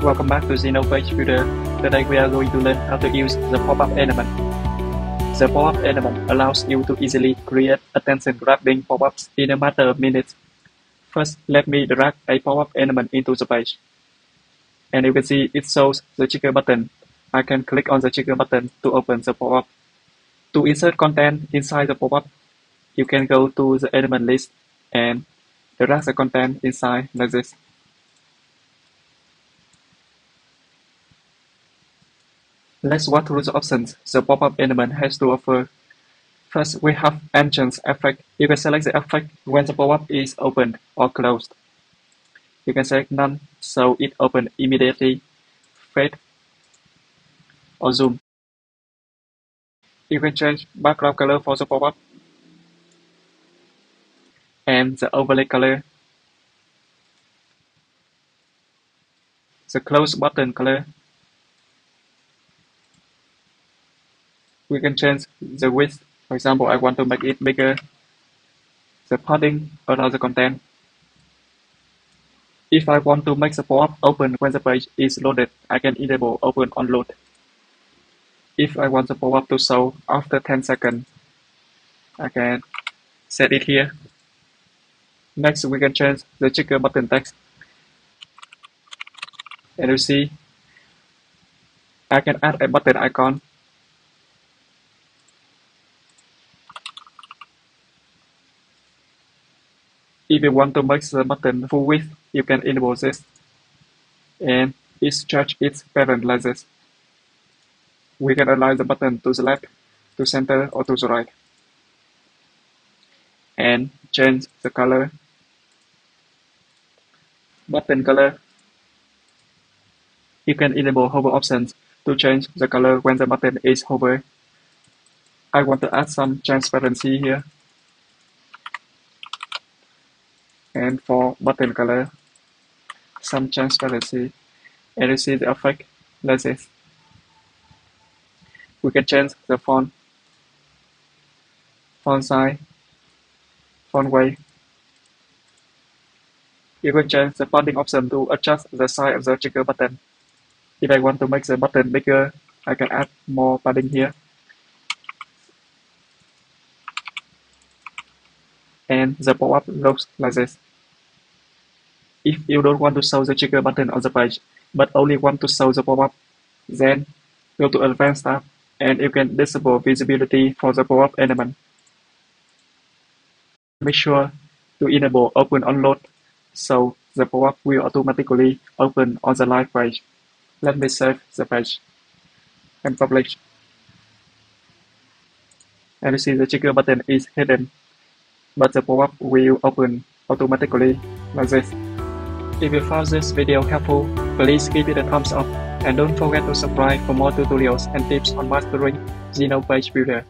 Welcome back to Zeno page builder. Today we are going to learn how to use the pop-up element. The pop-up element allows you to easily create attention-grabbing pop-ups in a matter of minutes. First, let me drag a pop-up element into the page. And you can see it shows the trigger button. I can click on the trigger button to open the pop-up. To insert content inside the pop-up, you can go to the element list and drag the content inside like this. Let's walk through the options the pop-up element has to offer. First, we have entrance effect. You can select the effect when the pop-up is opened or closed. You can select none, so it opens immediately, fade, or zoom. You can change background color for the pop-up and the overlay color, the close button color. We can change the width. For example, I want to make it bigger. The padding around the content. If I want to make the pop-up open when the page is loaded, I can enable open on load. If I want the pop-up to show after 10 seconds, I can set it here. Next, we can change the trigger button text. And you see, I can add a button icon. If you want to make the button full width, you can enable this, and it stretches its parent like this. We can align the button to the left, to center, or to the right, and change the color. Button color. You can enable hover options to change the color when the button is hovered. I want to add some transparency here. And for button color, some transparency, and you see the effect like this. We can change the font size, font weight. You can change the padding option to adjust the size of the trigger button. If I want to make the button bigger, I can add more padding here. And the pop-up looks like this. If you don't want to show the trigger button on the page, but only want to show the pop-up, then go to Advanced tab and you can disable visibility for the pop-up element. Make sure to enable open on load, so the pop-up will automatically open on the live page. Let me save the page and publish. And you see the trigger button is hidden, but the pop-up will open automatically like this. If you found this video helpful, please give it a thumbs up and don't forget to subscribe for more tutorials and tips on mastering Zeno Page Builder.